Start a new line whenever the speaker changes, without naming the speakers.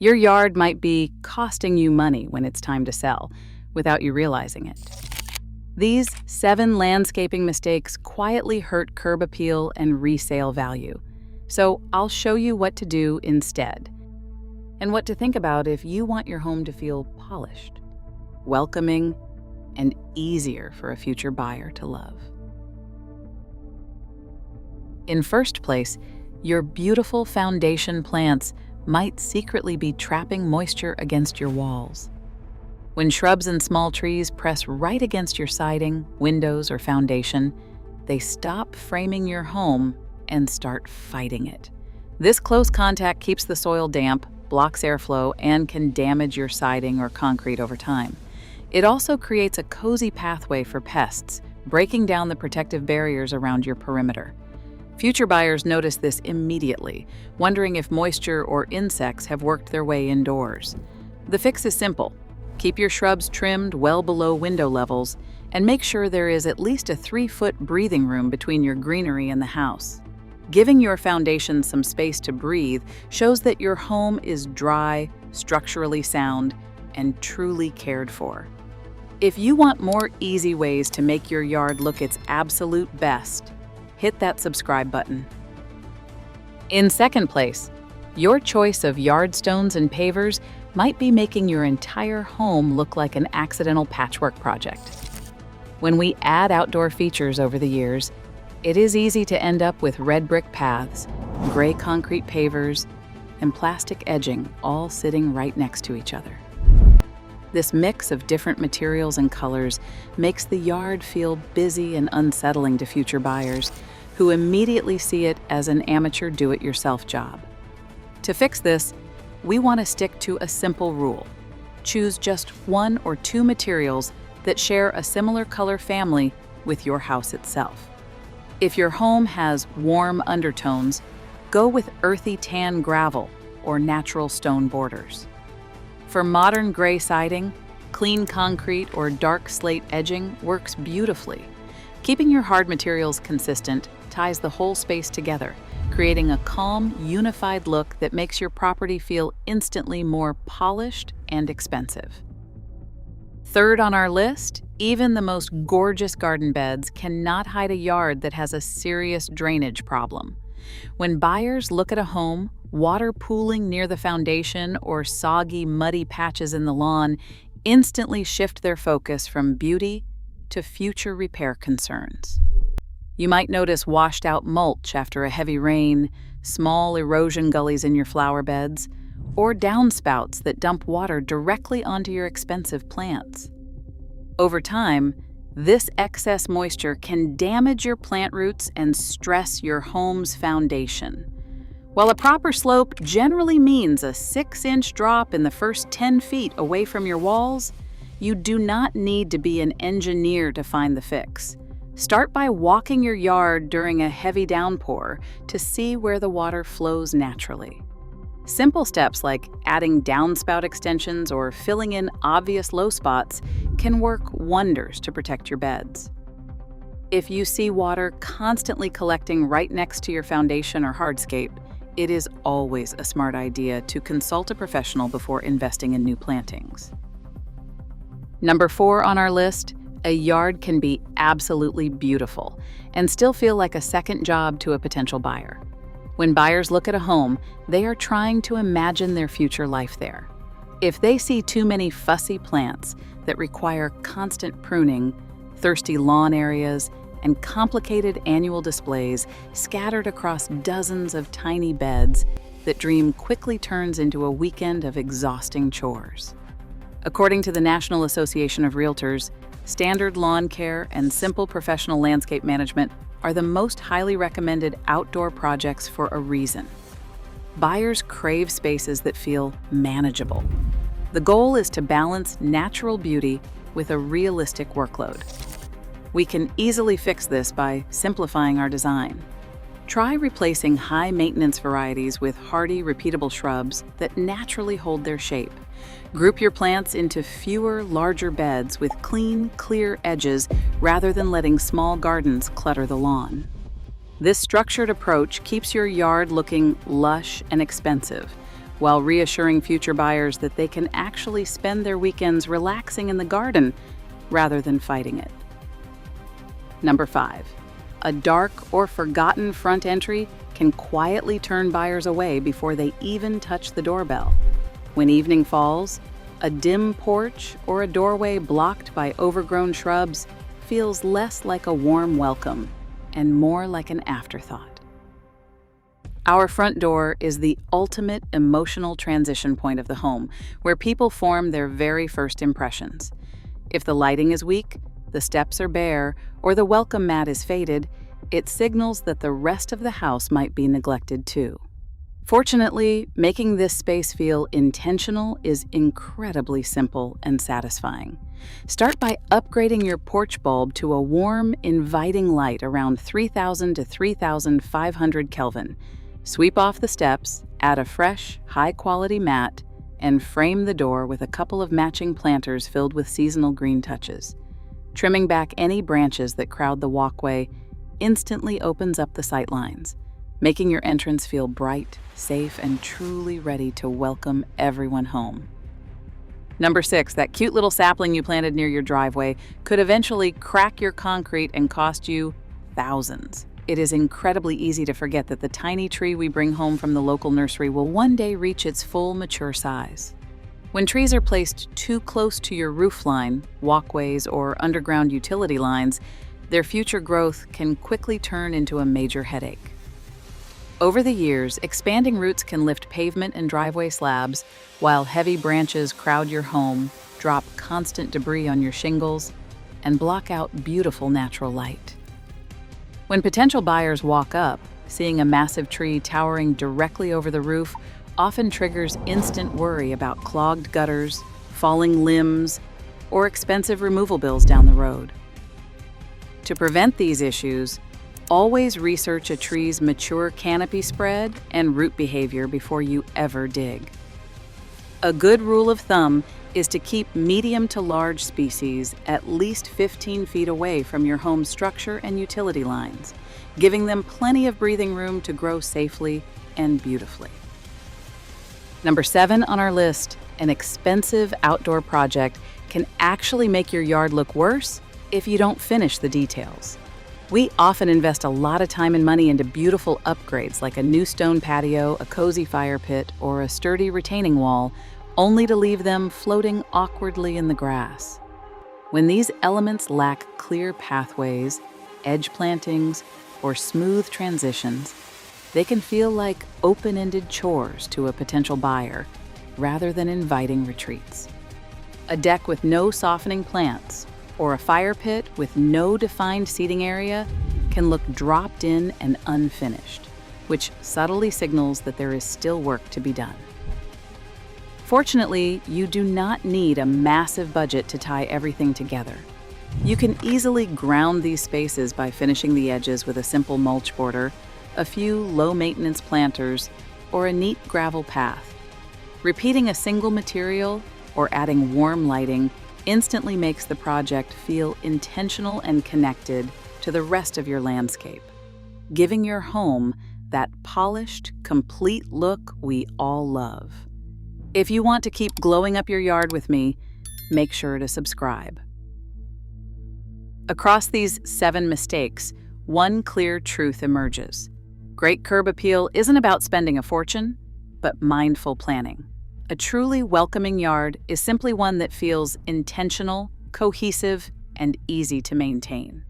Your yard might be costing you money when it's time to sell, without you realizing it. These 7 landscaping mistakes quietly hurt curb appeal and resale value. So I'll show you what to do instead, and what to think about if you want your home to feel polished, welcoming, and easier for a future buyer to love. In first place, your beautiful foundation plants might secretly be trapping moisture against your walls. When shrubs and small trees press right against your siding, windows, or foundation, they stop framing your home and start fighting it. This close contact keeps the soil damp, blocks airflow, and can damage your siding or concrete over time. It also creates a cozy pathway for pests, breaking down the protective barriers around your perimeter. Future buyers notice this immediately, wondering if moisture or insects have worked their way indoors. The fix is simple. Keep your shrubs trimmed well below window levels, and make sure there is at least a 3-foot breathing room between your greenery and the house. Giving your foundation some space to breathe shows that your home is dry, structurally sound, and truly cared for. If you want more easy ways to make your yard look its absolute best, hit that subscribe button. In second place, your choice of yard stones and pavers might be making your entire home look like an accidental patchwork project. When we add outdoor features over the years, it is easy to end up with red brick paths, gray concrete pavers, and plastic edging all sitting right next to each other. This mix of different materials and colors makes the yard feel busy and unsettling to future buyers, who immediately see it as an amateur do-it-yourself job. To fix this, we want to stick to a simple rule. Choose just 1 or 2 materials that share a similar color family with your house itself. If your home has warm undertones, go with earthy tan gravel or natural stone borders. For modern gray siding, clean concrete or dark slate edging works beautifully. Keeping your hard materials consistent ties the whole space together, creating a calm, unified look that makes your property feel instantly more polished and expensive. Third on our list, even the most gorgeous garden beds cannot hide a yard that has a serious drainage problem. When buyers look at a home, water pooling near the foundation or soggy, muddy patches in the lawn instantly shift their focus from beauty to future repair concerns. You might notice washed-out mulch after a heavy rain, small erosion gullies in your flower beds, or downspouts that dump water directly onto your expensive plants. Over time, this excess moisture can damage your plant roots and stress your home's foundation. While a proper slope generally means a 6-inch drop in the first 10 feet away from your walls, you do not need to be an engineer to find the fix. Start by walking your yard during a heavy downpour to see where the water flows naturally. Simple steps like adding downspout extensions or filling in obvious low spots can work wonders to protect your beds. If you see water constantly collecting right next to your foundation or hardscape, it is always a smart idea to consult a professional before investing in new plantings. Number 4 on our list, a yard can be absolutely beautiful and still feel like a second job to a potential buyer. When buyers look at a home, they are trying to imagine their future life there. If they see too many fussy plants that require constant pruning, thirsty lawn areas, and complicated annual displays scattered across dozens of tiny beds, that dream quickly turns into a weekend of exhausting chores. According to the National Association of Realtors, standard lawn care and simple professional landscape management are the most highly recommended outdoor projects for a reason. Buyers crave spaces that feel manageable. The goal is to balance natural beauty with a realistic workload. We can easily fix this by simplifying our design. Try replacing high-maintenance varieties with hardy, repeatable shrubs that naturally hold their shape. Group your plants into fewer, larger beds with clean, clear edges rather than letting small gardens clutter the lawn. This structured approach keeps your yard looking lush and expensive, while reassuring future buyers that they can actually spend their weekends relaxing in the garden rather than fighting it. Number 5. A dark or forgotten front entry can quietly turn buyers away before they even touch the doorbell. When evening falls, a dim porch or a doorway blocked by overgrown shrubs feels less like a warm welcome and more like an afterthought. Our front door is the ultimate emotional transition point of the home, where people form their very first impressions. If the lighting is weak, the steps are bare, or the welcome mat is faded, it signals that the rest of the house might be neglected too. Fortunately, making this space feel intentional is incredibly simple and satisfying. Start by upgrading your porch bulb to a warm, inviting light around 3,000 to 3,500 Kelvin. Sweep off the steps, add a fresh, high-quality mat, and frame the door with a couple of matching planters filled with seasonal green touches. Trimming back any branches that crowd the walkway instantly opens up the sight lines, making your entrance feel bright, safe, and truly ready to welcome everyone home. Number 6, that cute little sapling you planted near your driveway could eventually crack your concrete and cost you thousands. It is incredibly easy to forget that the tiny tree we bring home from the local nursery will one day reach its full mature size. When trees are placed too close to your roof line, walkways, or underground utility lines, their future growth can quickly turn into a major headache. Over the years, expanding roots can lift pavement and driveway slabs, while heavy branches crowd your home, drop constant debris on your shingles, and block out beautiful natural light. When potential buyers walk up, seeing a massive tree towering directly over the roof often triggers instant worry about clogged gutters, falling limbs, or expensive removal bills down the road. To prevent these issues, always research a tree's mature canopy spread and root behavior before you ever dig. A good rule of thumb is to keep medium to large species at least 15 feet away from your home's structure and utility lines, giving them plenty of breathing room to grow safely and beautifully. Number 7 on our list, an expensive outdoor project can actually make your yard look worse if you don't finish the details. We often invest a lot of time and money into beautiful upgrades like a new stone patio, a cozy fire pit, or a sturdy retaining wall, only to leave them floating awkwardly in the grass. When these elements lack clear pathways, edge plantings, or smooth transitions, they can feel like open-ended chores to a potential buyer rather than inviting retreats. A deck with no softening plants or a fire pit with no defined seating area can look dropped in and unfinished, which subtly signals that there is still work to be done. Fortunately, you do not need a massive budget to tie everything together. You can easily ground these spaces by finishing the edges with a simple mulch border, a few low-maintenance planters, or a neat gravel path. Repeating a single material or adding warm lighting instantly makes the project feel intentional and connected to the rest of your landscape, giving your home that polished, complete look we all love. If you want to keep glowing up your yard with me, make sure to subscribe. Across these 7 mistakes, one clear truth emerges. Great curb appeal isn't about spending a fortune, but mindful planning. A truly welcoming yard is simply one that feels intentional, cohesive, and easy to maintain.